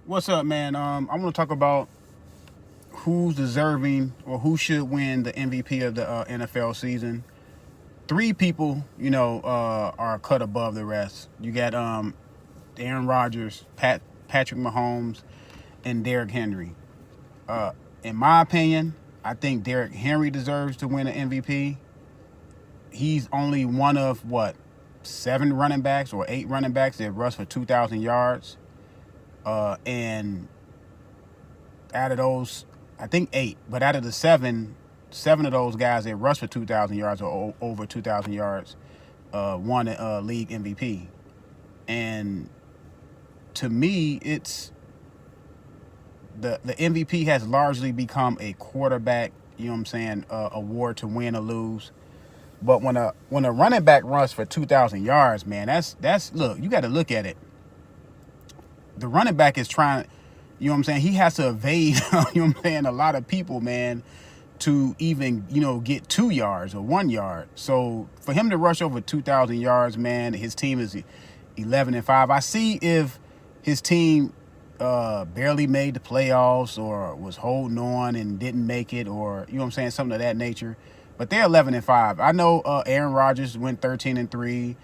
What's up, man? I want to talk about who's deserving or who should win the MVP of the NFL season. Three people, are cut above the rest. You got Aaron Rodgers, Patrick Mahomes, and Derrick Henry. In my opinion, I think Derrick Henry deserves to win an MVP. He's only one of seven running backs or eight running backs that rush for 2,000 yards. And out of those, I think eight, but out of the seven of those guys that rushed for 2,000 yards or over 2,000 yards won a league MVP. And to me, it's the MVP has largely become a quarterback, award to win or lose. But when a running back runs for 2,000 yards, man, that's look, you got to look at it. The running back is trying, he has to evade, a lot of people, man, to even, get 2 yards or 1 yard. So for him to rush over 2,000 yards, man, his team is 11-5. I see if his team barely made the playoffs or was holding on and didn't make it, or something of that nature. But they're 11-5. I know Aaron Rodgers went 13-3.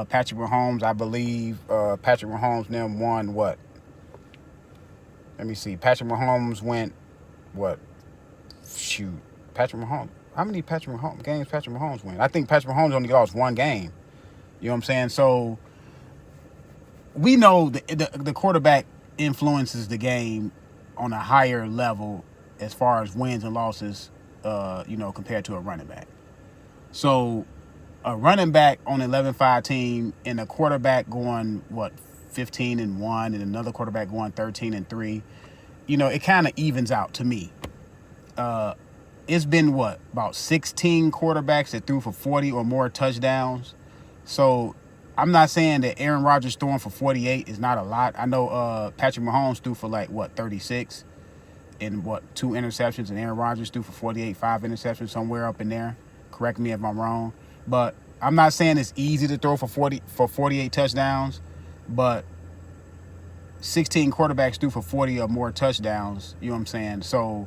Patrick Mahomes, I believe, Patrick Mahomes now won what? Let me see. Patrick Mahomes went what? Shoot, Patrick Mahomes. How many games Patrick Mahomes win? I think Patrick Mahomes only lost one game. You know what I'm saying? So we know the quarterback influences the game on a higher level as far as wins and losses, compared to a running back. So a running back on an 11-5 team and a quarterback going 15-1 and another quarterback going 13-3, it kind of evens out to me. It's been about 16 quarterbacks that threw for 40 or more touchdowns. So I'm not saying that Aaron Rodgers throwing for 48 is not a lot. I know Patrick Mahomes threw for 36 and 2 interceptions, and Aaron Rodgers threw for 48, 5 interceptions, somewhere up in there. Correct me if I'm wrong. But I'm not saying it's easy to throw for 48 touchdowns, but 16 quarterbacks threw for 40 or more touchdowns, you know what I'm saying? So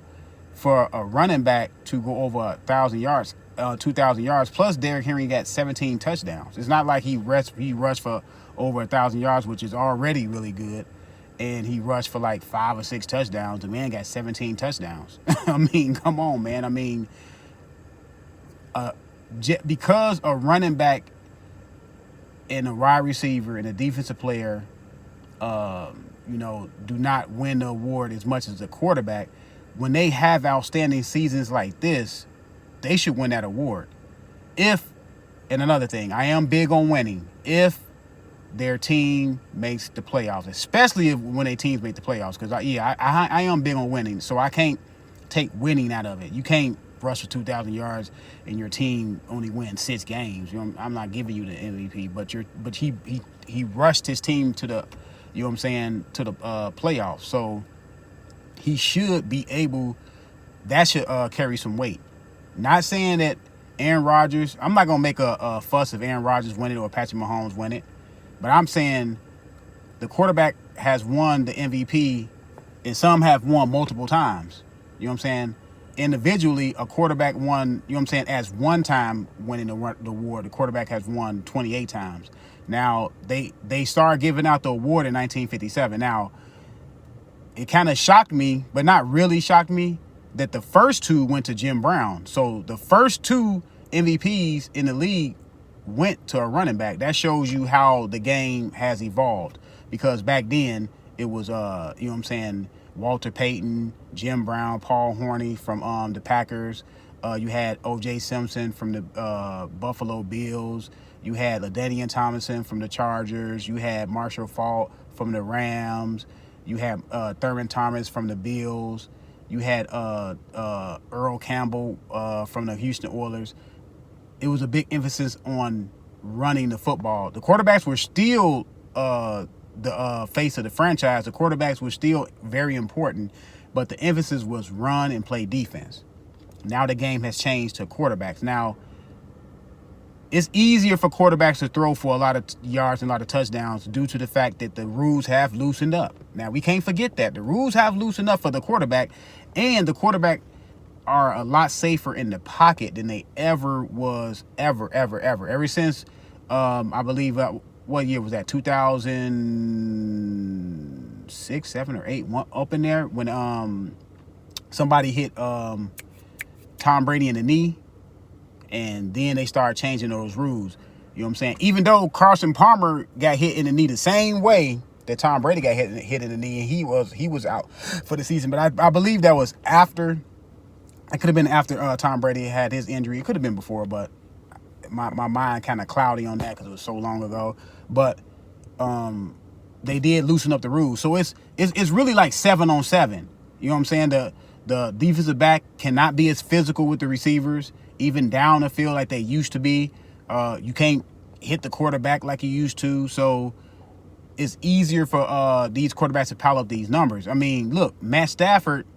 for a running back to go over 1,000 yards, 2,000 yards, plus Derrick Henry got 17 touchdowns. It's not like he rushed for over 1,000 yards, which is already really good, and he rushed for 5 or 6 touchdowns. The man got 17 touchdowns. I mean, come on, man. I mean, because a running back and a wide receiver and a defensive player, do not win the award as much as a quarterback, when they have outstanding seasons like this, they should win that award. And another thing, I am big on winning. If their team makes the playoffs, especially when their teams make the playoffs, because I am big on winning, so I can't take winning out of it. You can't rush for 2,000 yards and your team only wins 6 games. I'm not giving you the MVP, but he rushed his team to the, to the playoffs. So he should be able. That should carry some weight. Not saying that Aaron Rodgers. I'm not gonna make a fuss if Aaron Rodgers win it or Patrick Mahomes win it, but I'm saying the quarterback has won the MVP, and some have won multiple times. You know what I'm saying? Individually, a quarterback won, as one time winning the award. The quarterback has won 28 times. Now, they started giving out the award in 1957. Now, it kind of shocked me, but not really shocked me, that the first 2 went to Jim Brown. So the first 2 MVPs in the league went to a running back. That shows you how the game has evolved. Because back then, it was, Walter Payton, Jim Brown, Paul Horney from the Packers. You had O.J. Simpson from the Buffalo Bills. You had LaDainian Tomlinson from the Chargers. You had Marshall Faulk from the Rams. You had Thurman Thomas from the Bills. You had Earl Campbell from the Houston Oilers. It was a big emphasis on running the football. The quarterbacks were still the face of the franchise. The quarterbacks were still very important, but the emphasis was run and play defense. Now the game has changed to quarterbacks. Now, it's easier for quarterbacks to throw for a lot of yards and a lot of touchdowns due to the fact that the rules have loosened up. Now, we can't forget that. The rules have loosened up for the quarterback, and the quarterback are a lot safer in the pocket than they ever was, ever. Ever since, I believe, what year was that? 2006, 7, or 8, up in there, when somebody hit Tom Brady in the knee. And then they started changing those rules. You know what I'm saying? Even though Carson Palmer got hit in the knee the same way that Tom Brady got hit in the knee, and he was out for the season. But I believe that was after. It could have been after Tom Brady had his injury. It could have been before, but my mind kind of cloudy on that because it was so long ago. But they did loosen up the rules, so it's really like 7-on-7. You know what I'm saying? The defensive back cannot be as physical with the receivers, even down the field like they used to be. You can't hit the quarterback like you used to. So it's easier for these quarterbacks to pile up these numbers. I mean, look, Matt Stafford,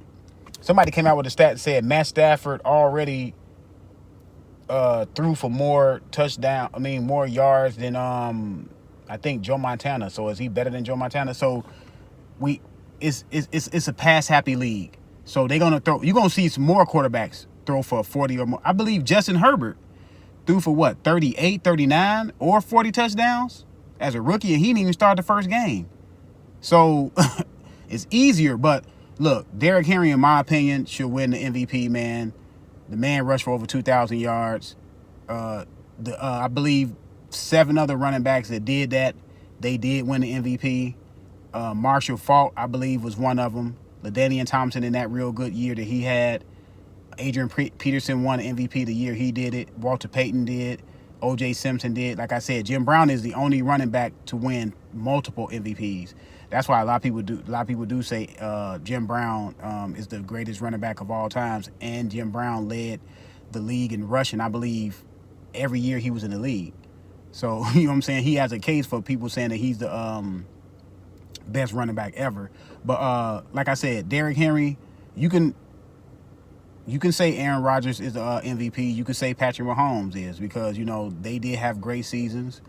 somebody came out with a stat that said Matt Stafford already threw for more yards than I think Joe Montana. So is he better than Joe Montana? So it's a pass happy league. So you're gonna see some more quarterbacks throw for 40 or more. I believe Justin Herbert threw for 38, 39, or 40 touchdowns as a rookie, and he didn't even start the first game. So it's easier. But look, Derrick Henry, in my opinion, should win the MVP, man. The man rushed for over 2,000 yards. I believe 7 other running backs that did that, they did win the MVP. Marshall Faulk, I believe, was one of them. LaDainian Thompson in that real good year that he had. Adrian Peterson won the MVP the year he did it. Walter Payton did. O.J. Simpson did. Like I said, Jim Brown is the only running back to win multiple MVPs. That's why a lot of people do say Jim Brown is the greatest running back of all times. And Jim Brown led the league in rushing, I believe, every year he was in the league. So, you know what I'm saying? He has a case for people saying that he's the best running back ever. But like I said, Derrick Henry, you can say Aaron Rodgers is the MVP. You can say Patrick Mahomes is, because, you know, they did have great seasons.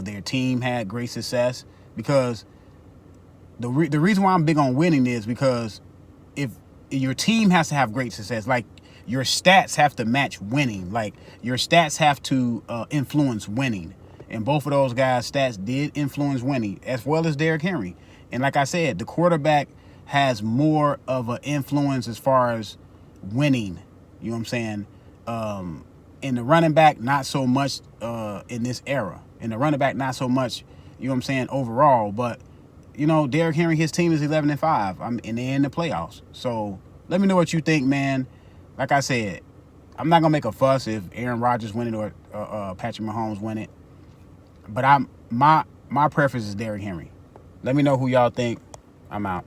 Their team had great success. Because the reason why I'm big on winning is because if your team has to have great success, like your stats have to match winning. Like your stats have to influence winning. And both of those guys' stats did influence winning, as well as Derrick Henry. And like I said, the quarterback has more of an influence as far as winning. You know what I'm saying? And the running back, not so much in this era. And the running back, not so much, you know what I'm saying, overall. But, you know, Derrick Henry, his team is 11-5. And they're in the playoffs. So let me know what you think, man. Like I said, I'm not going to make a fuss if Aaron Rodgers win it or Patrick Mahomes win it. But my preference is Derrick Henry. Let me know who y'all think. I'm out.